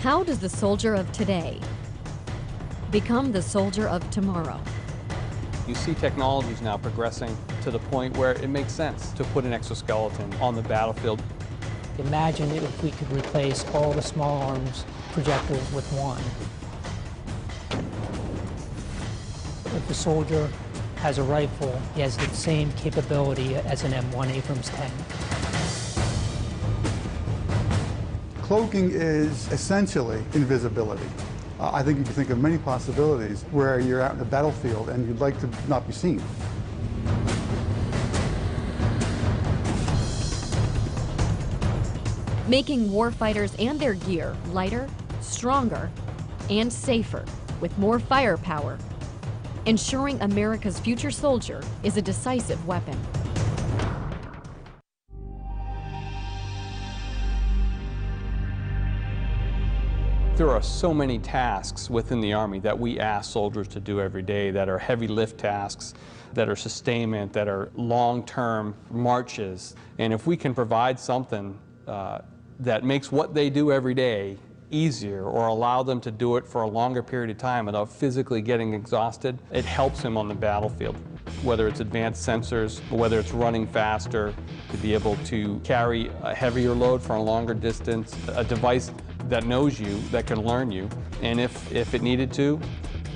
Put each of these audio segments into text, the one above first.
How does the soldier of today become the soldier of tomorrow? You see technologies now progressing to the point where it makes sense to put an exoskeleton on the battlefield. Imagine if we could replace all the small arms projectiles with one. If a soldier has a rifle, he has the same capability as an M1 Abrams tank. Cloaking is essentially invisibility. I think you can think of many possibilities where you're out in the battlefield and you'd like to not be seen. Making warfighters and their gear lighter, stronger, and safer with more firepower. Ensuring America's future soldier is a decisive weapon. There are so many tasks within the Army that we ask soldiers to do every day that are heavy lift tasks, that are sustainment, that are long-term marches. And if we can provide something that makes what they do every day easier or allow them to do it for a longer period of time without physically getting exhausted, it helps them on the battlefield. Whether it's advanced sensors, whether it's running faster, to be able to carry a heavier load for a longer distance, a device that knows you, that can learn you, and if it needed to,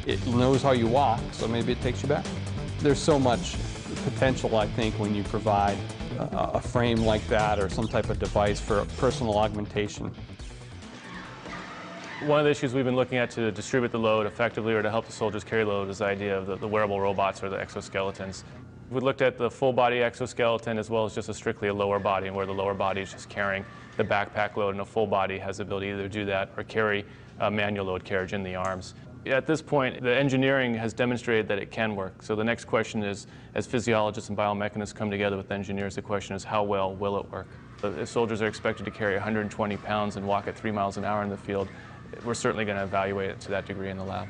it knows how you walk, so maybe it takes you back. There's so much potential, I think, when you provide a frame like that or some type of device for personal augmentation. One of the issues we've been looking at to distribute the load effectively or to help the soldiers carry load is the idea of the wearable robots or the exoskeletons. We looked at the full body exoskeleton as well as just strictly a lower body, and where the lower body is just carrying the backpack load, and a full body has the ability to either do that or carry manual load carriage in the arms. At this point, the engineering has demonstrated that it can work. So the next question is, as physiologists and biomechanists come together with engineers, the question is how well will it work? If soldiers are expected to carry 120 pounds and walk at 3 miles an hour in the field, we're certainly going to evaluate it to that degree in the lab.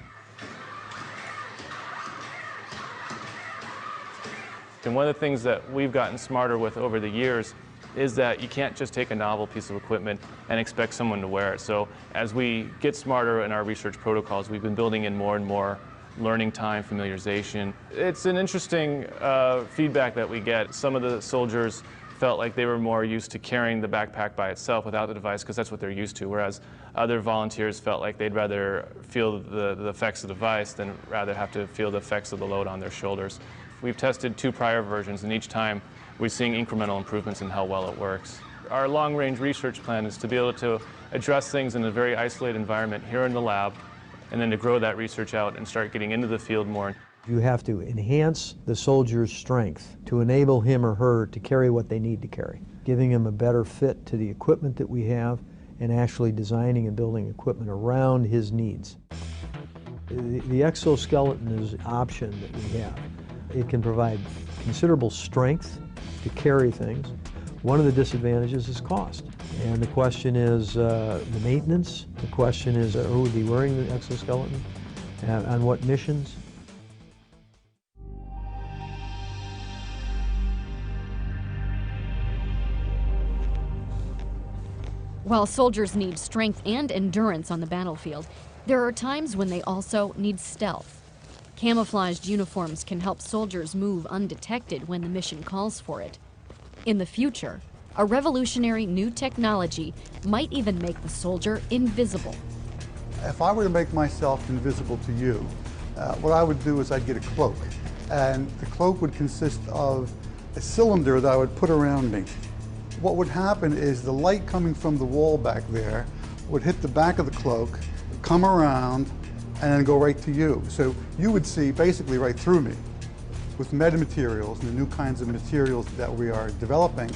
And one of the things that we've gotten smarter with over the years is that you can't just take a novel piece of equipment and expect someone to wear it. So as we get smarter in our research protocols, we've been building in more and more learning time, familiarization. It's an interesting feedback that we get. Some of the soldiers felt like they were more used to carrying the backpack by itself without the device because that's what they're used to, whereas other volunteers felt like they'd rather feel the effects of the device than rather have to feel the effects of the load on their shoulders. We've tested 2 prior versions, and each time we're seeing incremental improvements in how well it works. Our long-range research plan is to be able to address things in a very isolated environment here in the lab, and then to grow that research out and start getting into the field more. You have to enhance the soldier's strength to enable him or her to carry what they need to carry, giving him a better fit to the equipment that we have and actually designing and building equipment around his needs. The exoskeleton is an option that we have. It can provide considerable strength to carry things. One of the disadvantages is cost. And the question is the maintenance. The question is who would be wearing the exoskeleton, on what missions. While soldiers need strength and endurance on the battlefield, there are times when they also need stealth. Camouflaged uniforms can help soldiers move undetected when the mission calls for it. In the future, a revolutionary new technology might even make the soldier invisible. If I were to make myself invisible to you, what I would do is I'd get a cloak. And the cloak would consist of a cylinder that I would put around me. What would happen is the light coming from the wall back there would hit the back of the cloak, come around, and then go right to you. So you would see basically right through me. With metamaterials and the new kinds of materials that we are developing,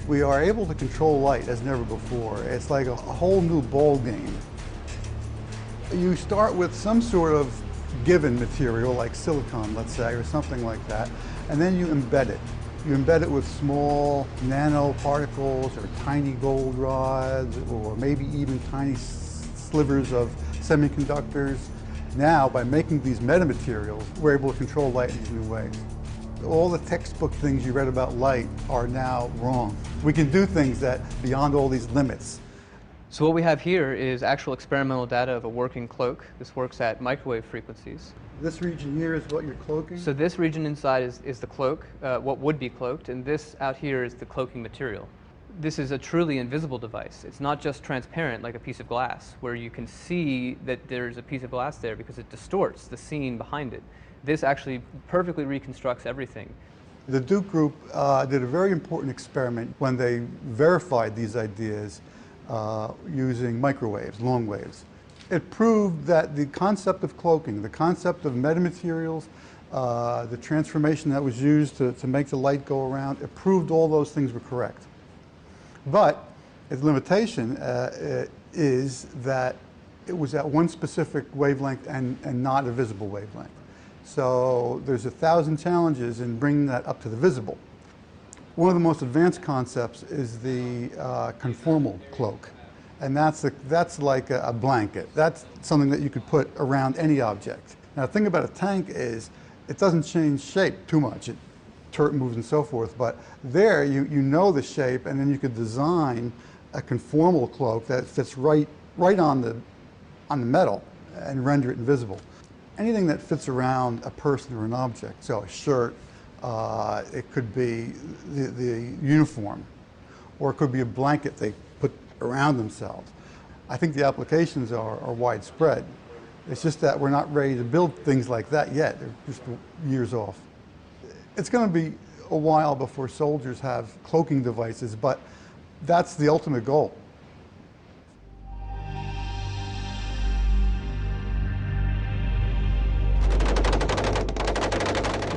we are able to control light as never before. It's like a whole new ball game. You start with some sort of given material like silicon, let's say, or something like that, and then you embed it. You embed it with small nanoparticles or tiny gold rods or maybe even tiny slivers of semiconductors. Now, by making these metamaterials, we're able to control light in these new ways. All the textbook things you read about light are now wrong. We can do things that beyond all these limits. So what we have here is actual experimental data of a working cloak. This works at microwave frequencies. This region here is what you're cloaking? So this region inside is the cloak, what would be cloaked, and this out here is the cloaking material. This is a truly invisible device. It's not just transparent like a piece of glass, where you can see that there's a piece of glass there because it distorts the scene behind it. This actually perfectly reconstructs everything. The Duke group did a very important experiment when they verified these ideas using microwaves, long waves. It proved that the concept of cloaking, the concept of metamaterials, the transformation that was used to make the light go around, it proved all those things were correct. But its limitation is that it was at one specific wavelength and not a visible wavelength. So there's 1,000 challenges in bringing that up to the visible. One of the most advanced concepts is the conformal cloak. And that's like a blanket. That's something that you could put around any object. Now the thing about a tank is it doesn't change shape too much. Turret moves and so forth, but there you know the shape, and then you could design a conformal cloak that fits right on the metal and render it invisible. Anything that fits around a person or an object, so a shirt, it could be the uniform, or it could be a blanket they put around themselves. I think the applications are widespread. It's just that we're not ready to build things like that yet. They're just years off. It's going to be a while before soldiers have cloaking devices, but that's the ultimate goal.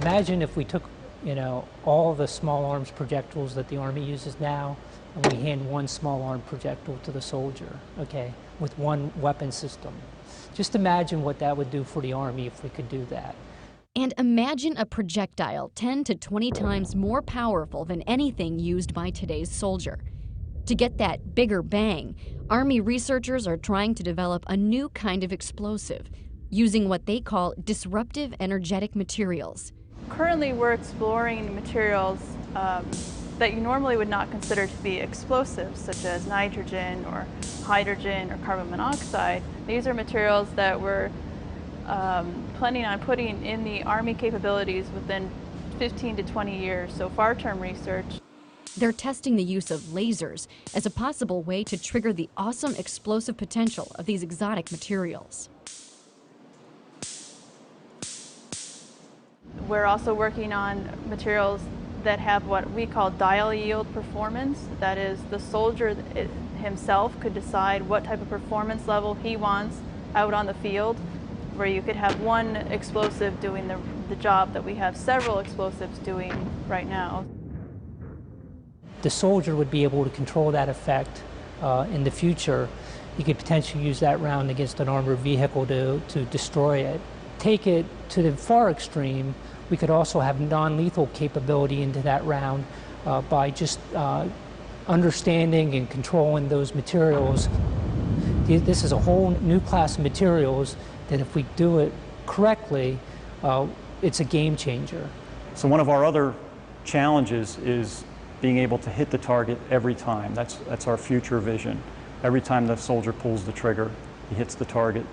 Imagine if we took, all the small arms projectiles that the Army uses now, and we hand one small arm projectile to the soldier, okay, with one weapon system. Just imagine what that would do for the Army if we could do that. And imagine a projectile 10 to 20 times more powerful than anything used by today's soldier. To get that bigger bang, Army researchers are trying to develop a new kind of explosive, using what they call disruptive energetic materials. Currently, we're exploring materials that you normally would not consider to be explosives, such as nitrogen or hydrogen or carbon monoxide. These are materials that we're planning on putting in the Army capabilities within 15 to 20 years, so far-term research. They're testing the use of lasers as a possible way to trigger the awesome explosive potential of these exotic materials. We're also working on materials that have what we call dial yield performance. That is, the soldier himself could decide what type of performance level he wants out on the field, where you could have one explosive doing the job that we have several explosives doing right now. The soldier would be able to control that effect in the future. He could potentially use that round against an armored vehicle to destroy it. Take it to the far extreme, we could also have non-lethal capability into that round by just understanding and controlling those materials. This is a whole new class of materials that if we do it correctly, it's a game changer. So one of our other challenges is being able to hit the target every time. That's our future vision. Every time the soldier pulls the trigger, he hits the target.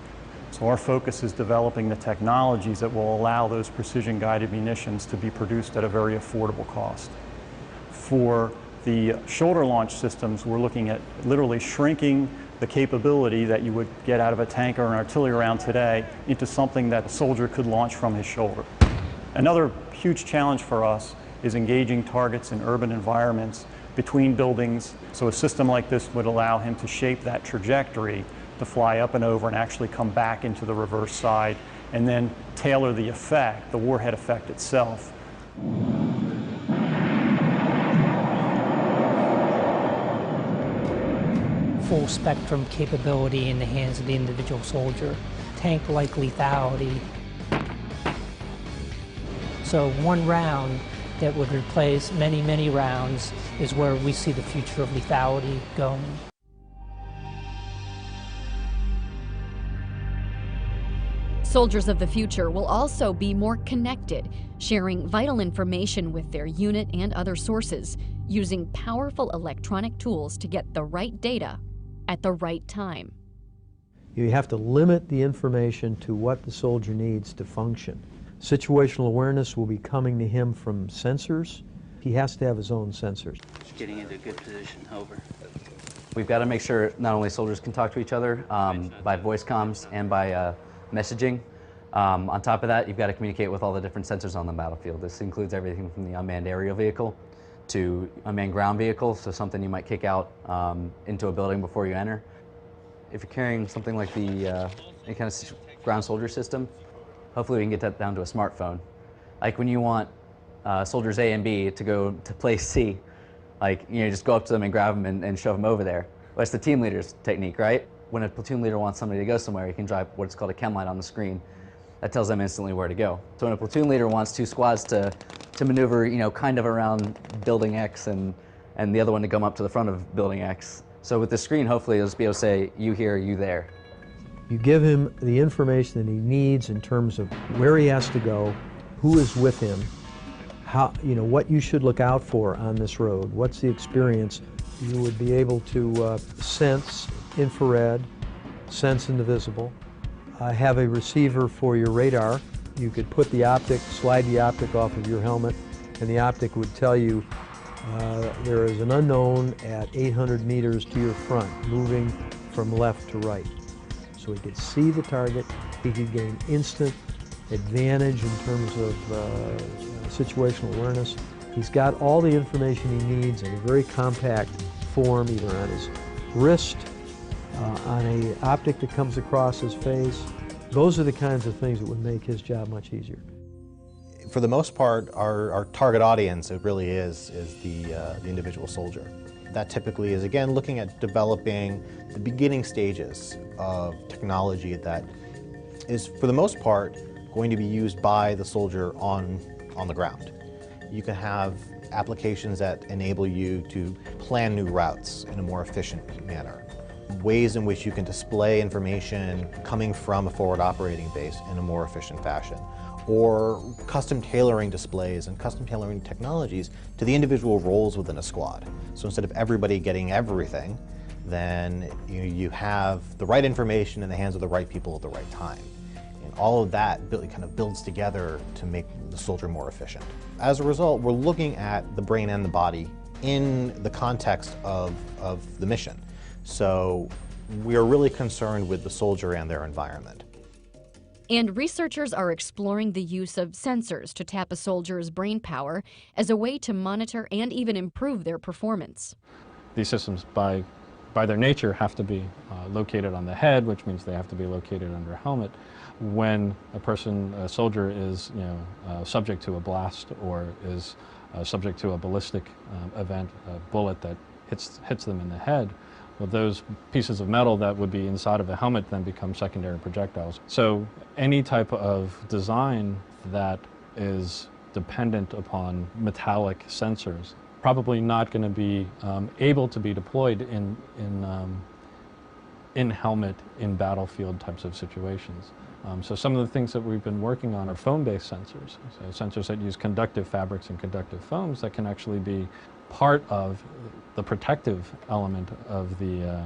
So our focus is developing the technologies that will allow those precision-guided munitions to be produced at a very affordable cost. For the shoulder launch systems, we're looking at literally shrinking the capability that you would get out of a tank or an artillery round today into something that a soldier could launch from his shoulder. Another huge challenge for us is engaging targets in urban environments between buildings. So a system like this would allow him to shape that trajectory to fly up and over and actually come back into the reverse side and then tailor the effect, the warhead effect itself. Full spectrum capability in the hands of the individual soldier. Tank-like lethality. So one round that would replace many, many rounds is where we see the future of lethality going. Soldiers of the future will also be more connected, sharing vital information with their unit and other sources, using powerful electronic tools to get the right data at the right time. You have to limit the information to what the soldier needs to function. Situational awareness will be coming to him from sensors. He has to have his own sensors. Just getting into a good position, over. We've got to make sure not only soldiers can talk to each other by voice comms and by messaging. On top of that, you've got to communicate with all the different sensors on the battlefield. This includes everything from the unmanned aerial vehicle to unmanned ground vehicle, so something you might kick out into a building before you enter. If you're carrying something like the any kind of ground soldier system, hopefully we can get that down to a smartphone. Like when you want soldiers A and B to go to place C, like, you know, just go up to them and grab them and shove them over there. Well, that's the team leader's technique, right? When a platoon leader wants somebody to go somewhere, you can drive what's called a chem light on the screen. That tells them instantly where to go. So when a platoon leader wants two squads to maneuver, you know, kind of around building X and the other one to come up to the front of building X. So with the screen, hopefully you'll just be able to say, you here, you there. You give him the information that he needs in terms of where he has to go, who is with him, how, you know, what you should look out for on this road, what's the experience. You would be able to sense infrared, sense invisible, have a receiver for your radar. You could put the optic, slide the optic off of your helmet, and the optic would tell you there is an unknown at 800 meters to your front, moving from left to right. So he could see the target, he could gain instant advantage in terms of situational awareness. He's got all the information he needs in a very compact form, either on his wrist, on an optic that comes across his face. Those are the kinds of things that would make his job much easier. For the most part, our target audience, it really is the individual soldier. That typically is, again, looking at developing the beginning stages of technology that is, for the most part, going to be used by the soldier on the ground. You can have applications that enable you to plan new routes in a more efficient manner. Ways in which you can display information coming from a forward operating base in a more efficient fashion. Or custom tailoring displays and custom tailoring technologies to the individual roles within a squad. So instead of everybody getting everything, then you have the right information in the hands of the right people at the right time. And all of that kind of builds together to make the soldier more efficient. As a result, we're looking at the brain and the body in the context of the mission. So we are really concerned with the soldier and their environment. And researchers are exploring the use of sensors to tap a soldier's brain power as a way to monitor and even improve their performance. These systems, by their nature, have to be located on the head, which means they have to be located under a helmet. When a soldier is subject to a blast or is subject to a ballistic event, a bullet that hits them in the head, well, those pieces of metal that would be inside of a helmet then become secondary projectiles. So any type of design that is dependent upon metallic sensors probably not going to be able to be deployed in helmet, in battlefield types of situations. So some of the things that we've been working on are foam-based sensors. So sensors that use conductive fabrics and conductive foams that can actually be part of the protective element of the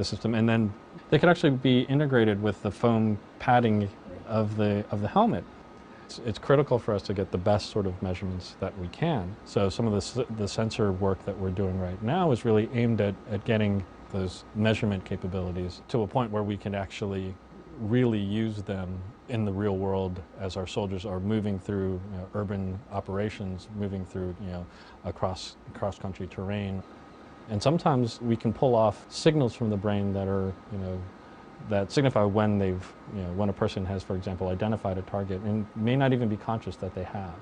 system, and then they could actually be integrated with the foam padding of the helmet. It's critical for us to get the best sort of measurements that we can. So some of the sensor work that we're doing right now is really aimed at getting those measurement capabilities to a point where we can actually really use them in the real world as our soldiers are moving through urban operations, moving through cross-country terrain. And sometimes we can pull off signals from the brain that are that signify when when a person has, for example, identified a target and may not even be conscious that they have.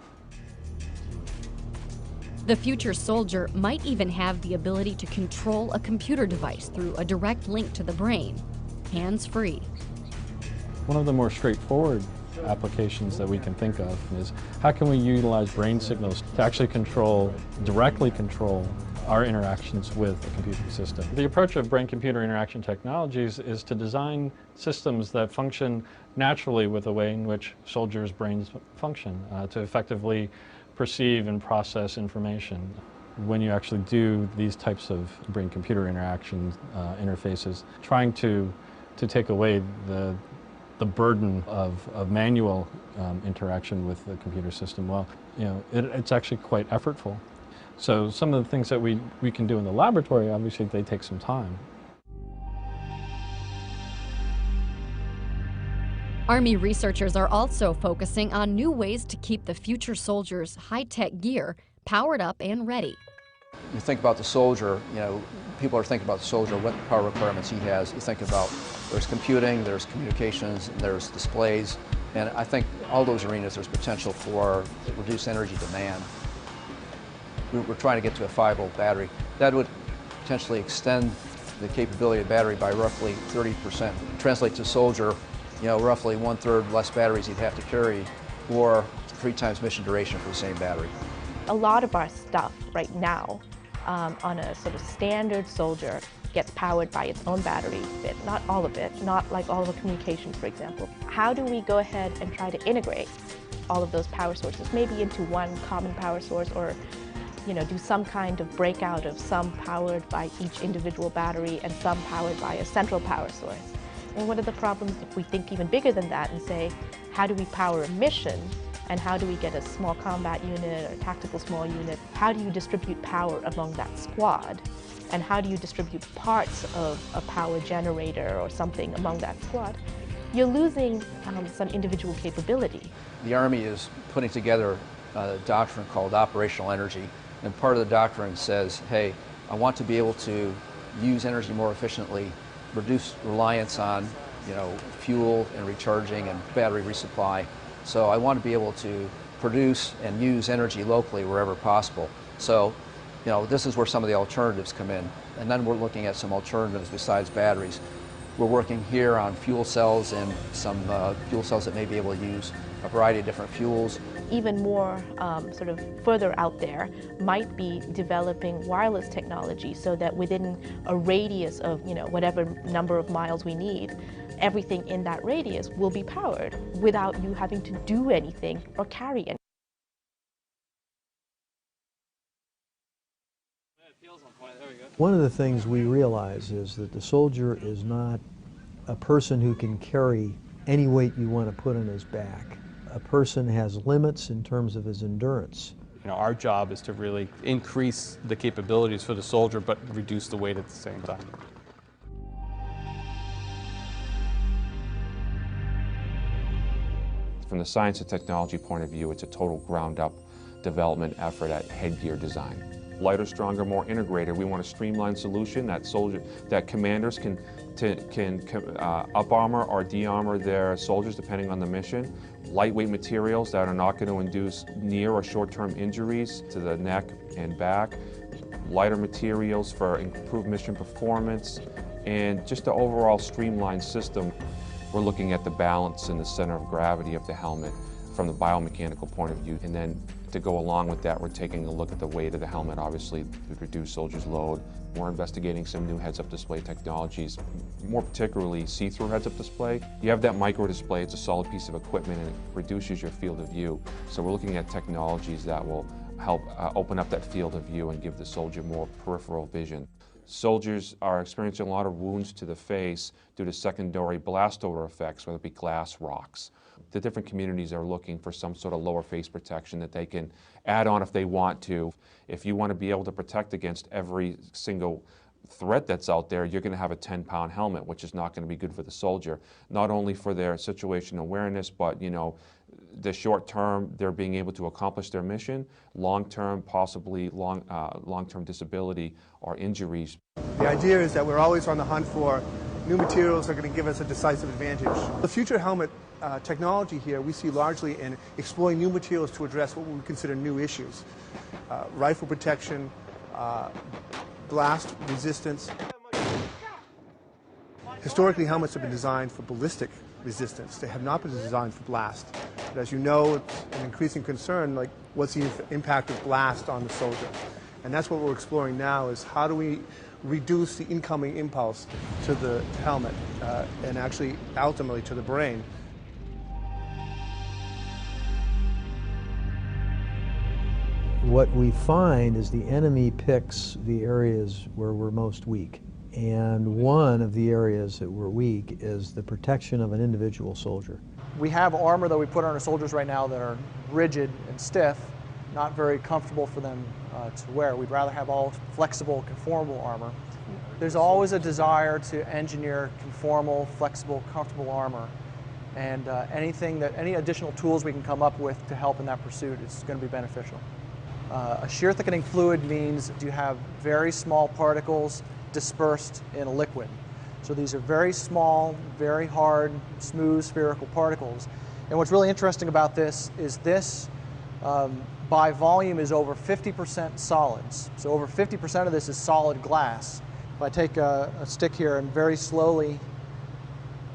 The future soldier might even have the ability to control a computer device through a direct link to the brain, hands-free. One of the more straightforward applications that we can think of is how can we utilize brain signals to actually directly control our interactions with the computer system. The approach of brain-computer interaction technologies is to design systems that function naturally with the way in which soldiers' brains function, to effectively perceive and process information. when you actually do these types of brain-computer interaction interfaces, trying to take away the burden of manual interaction with the computer system, well, you know, it's actually quite effortful. So some of the things that we can do in the laboratory, obviously, they take some time. Army researchers are also focusing on new ways to keep the future soldiers' high-tech gear powered up and ready. You think about the soldier, you know, people are thinking about the soldier, what power requirements he has. You think about there's computing, there's communications, there's displays, and I think all those arenas there's potential for reduced energy demand. We're trying to get to a 5-volt battery. That would potentially extend the capability of the battery by roughly 30%. Translate to soldier, you know, roughly 1/3 less batteries he'd have to carry, or 3 times mission duration for the same battery. A lot of our stuff right now on a sort of standard soldier gets powered by its own battery, but not all of it, not like all of the communications, for example. How do we go ahead and try to integrate all of those power sources, maybe into one common power source, or you know, do some kind of breakout of some powered by each individual battery and some powered by a central power source? And what are the problems if we think even bigger than that and say, how do we power a mission? And how do we get a small combat unit or a tactical small unit? How do you distribute power among that squad? And how do you distribute parts of a power generator or something among that squad? You're losing some individual capability. The Army is putting together a doctrine called operational energy. And part of the doctrine says, hey, I want to be able to use energy more efficiently, reduce reliance on, you know, fuel and recharging and battery resupply. So I want to be able to produce and use energy locally wherever possible. So, you know, this is where some of the alternatives come in. And then we're looking at some alternatives besides batteries. We're working here on fuel cells and some fuel cells that may be able to use a variety of different fuels. Even more sort of further out there might be developing wireless technology so that within a radius of, you know, whatever number of miles we need, everything in that radius will be powered without you having to do anything or carry anything. One of the things we realize is that the soldier is not a person who can carry any weight you want to put on his back. A person has limits in terms of his endurance. You know, our job is to really increase the capabilities for the soldier, but reduce the weight at the same time. From the science and technology point of view, it's a total ground-up development effort at headgear design. Lighter, stronger, more integrated. We want a streamlined solution that commanders can up-armor or de-armor their soldiers depending on the mission. Lightweight materials that are not going to induce near or short-term injuries to the neck and back. Lighter materials for improved mission performance, and just the overall streamlined system. We're looking at the balance and the center of gravity of the helmet from the biomechanical point of view, and then to go along with that, we're taking a look at the weight of the helmet, obviously, to reduce soldiers' load. We're investigating some new heads-up display technologies, more particularly see-through heads-up display. You have that micro display, it's a solid piece of equipment, and it reduces your field of view. So we're looking at technologies that will help open up that field of view and give the soldier more peripheral vision. Soldiers are experiencing a lot of wounds to the face due to secondary blast odor effects, whether it be glass, rocks. The different communities are looking for some sort of lower face protection that they can add on if they want to. If you want to be able to protect against every single threat that's out there, you're going to have a 10-pound helmet, which is not going to be good for the soldier, not only for their situational awareness, but, you know, the short term, they're being able to accomplish their mission, long term, possibly long-term disability or injuries. The idea is that we're always on the hunt for new materials that are going to give us a decisive advantage. The future helmet technology here we see largely in exploring new materials to address what we consider new issues. Rifle protection, blast resistance. Historically, helmets have been designed for ballistic resistance. They have not been designed for blast. But as you know, it's an increasing concern, like what's the impact of blast on the soldier? And that's what we're exploring now, is how do we reduce the incoming impulse to the helmet and actually ultimately to the brain. What we find is the enemy picks the areas where we're most weak. And one of the areas that we're weak is the protection of an individual soldier. We have armor that we put on our soldiers right now that are rigid and stiff, not very comfortable for them to wear. We'd rather have all flexible, conformable armor. There's always a desire to engineer conformal, flexible, comfortable armor. And any additional tools we can come up with to help in that pursuit is going to be beneficial. A shear thickening fluid means you have very small particles dispersed in a liquid. So these are very small, very hard, smooth, spherical particles. And what's really interesting about this is this, by volume, is over 50% solids. So over 50% of this is solid glass. If I take a stick here and very slowly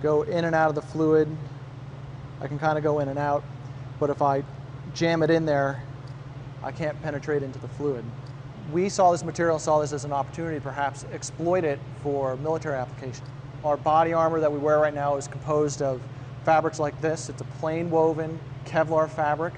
go in and out of the fluid, I can kind of go in and out. But if I jam it in there, I can't penetrate into the fluid. We saw this material, saw this as an opportunity to perhaps exploit it for military application. Our body armor that we wear right now is composed of fabrics like this. It's a plain woven Kevlar fabric,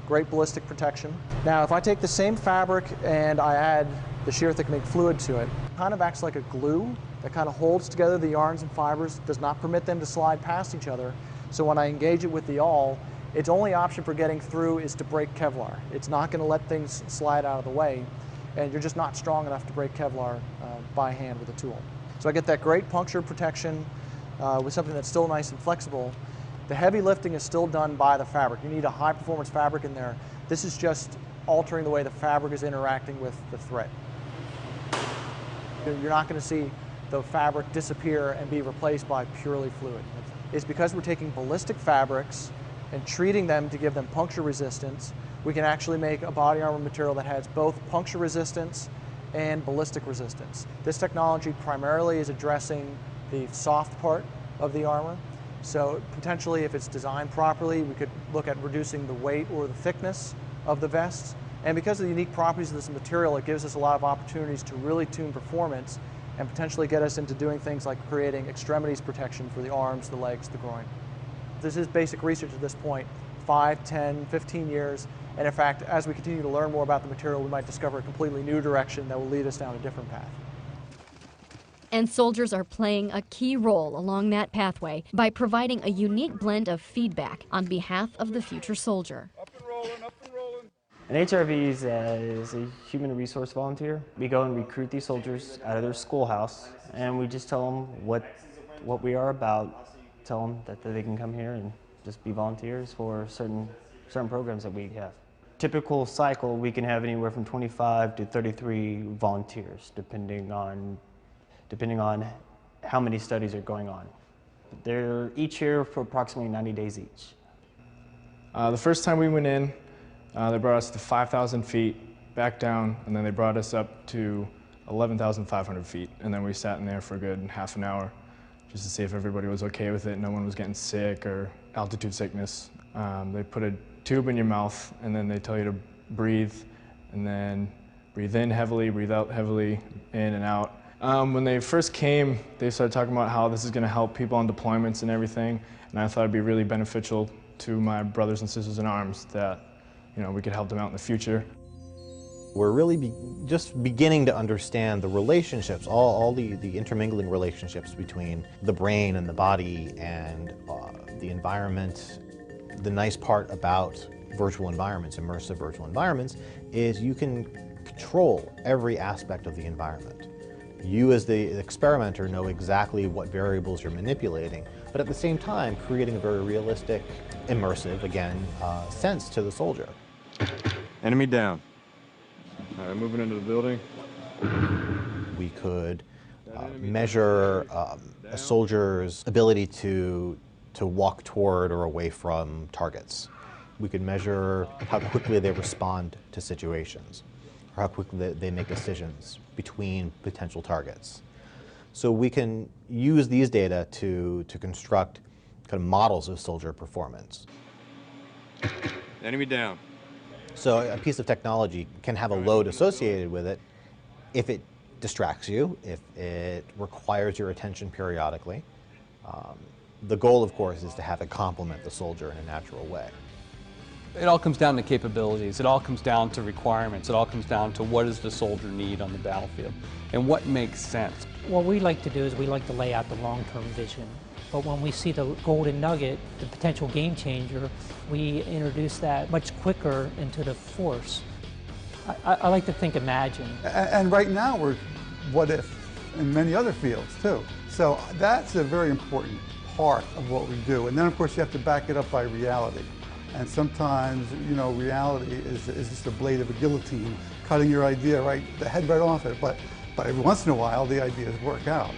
great ballistic protection. Now, if I take the same fabric and I add the shear thickening fluid to it, it kind of acts like a glue that kind of holds together the yarns and fibers, does not permit them to slide past each other. So when I engage it with the awl, its only option for getting through is to break Kevlar. It's not going to let things slide out of the way, and you're just not strong enough to break Kevlar by hand with a tool. So I get that great puncture protection with something that's still nice and flexible. The heavy lifting is still done by the fabric. You need a high-performance fabric in there. This is just altering the way the fabric is interacting with the thread. You're not going to see the fabric disappear and be replaced by purely fluid. It's because we're taking ballistic fabrics and treating them to give them puncture resistance. We can actually make a body armor material that has both puncture resistance and ballistic resistance. This technology primarily is addressing the soft part of the armor. So potentially, if it's designed properly, we could look at reducing the weight or the thickness of the vests. And because of the unique properties of this material, it gives us a lot of opportunities to really tune performance and potentially get us into doing things like creating extremities protection for the arms, the legs, the groin. This is basic research at this point, 5, 10, 15 years. And in fact, as we continue to learn more about the material, we might discover a completely new direction that will lead us down a different path. And soldiers are playing a key role along that pathway by providing a unique blend of feedback on behalf of the future soldier. An HRV is a human resource volunteer. We go and recruit these soldiers out of their schoolhouse, and we just tell them what we are about, tell them that they can come here and just be volunteers for certain programs that we have. Typical cycle, we can have anywhere from 25 to 33 volunteers, depending on how many studies are going on. They're each here for approximately 90 days each. The first time we went in, they brought us to 5,000 feet, back down, and then they brought us up to 11,500 feet. And then we sat in there for a good half an hour just to see if everybody was okay with it, no one was getting sick or altitude sickness. They put a tube in your mouth, and then they tell you to breathe, and then breathe in heavily, breathe out heavily, in and out. When they first came, they started talking about how this is going to help people on deployments and everything, and I thought it'd be really beneficial to my brothers and sisters in arms that we could help them out in the future. We're really just beginning to understand the relationships, all the intermingling relationships between the brain and the body and the environment. The nice part about virtual environments, immersive virtual environments, is you can control every aspect of the environment. You as the experimenter know exactly what variables you're manipulating, but at the same time creating a very realistic, immersive, again, sense to the soldier. Enemy down. All right, moving into the building. We could measure a soldier's ability to walk toward or away from targets. We could measure how quickly they respond to situations, or how quickly they make decisions between potential targets. So we can use these data to construct kind of models of soldier performance. Enemy down. So a piece of technology can have a load associated with it if it distracts you, if it requires your attention periodically. The goal, of course, is to have it complement the soldier in a natural way. It all comes down to capabilities. It all comes down to requirements. It all comes down to what does the soldier need on the battlefield and what makes sense. What we like to do is we like to lay out the long-term vision. But when we see the golden nugget, the potential game changer, we introduce that much quicker into the force. I like to think imagine. And right now we're what if in many other fields too. So that's a very important part of what we do. And then of course you have to back it up by reality. And sometimes, you know, reality is just a blade of a guillotine, cutting your idea the head right off it. But every once in a while the ideas work out.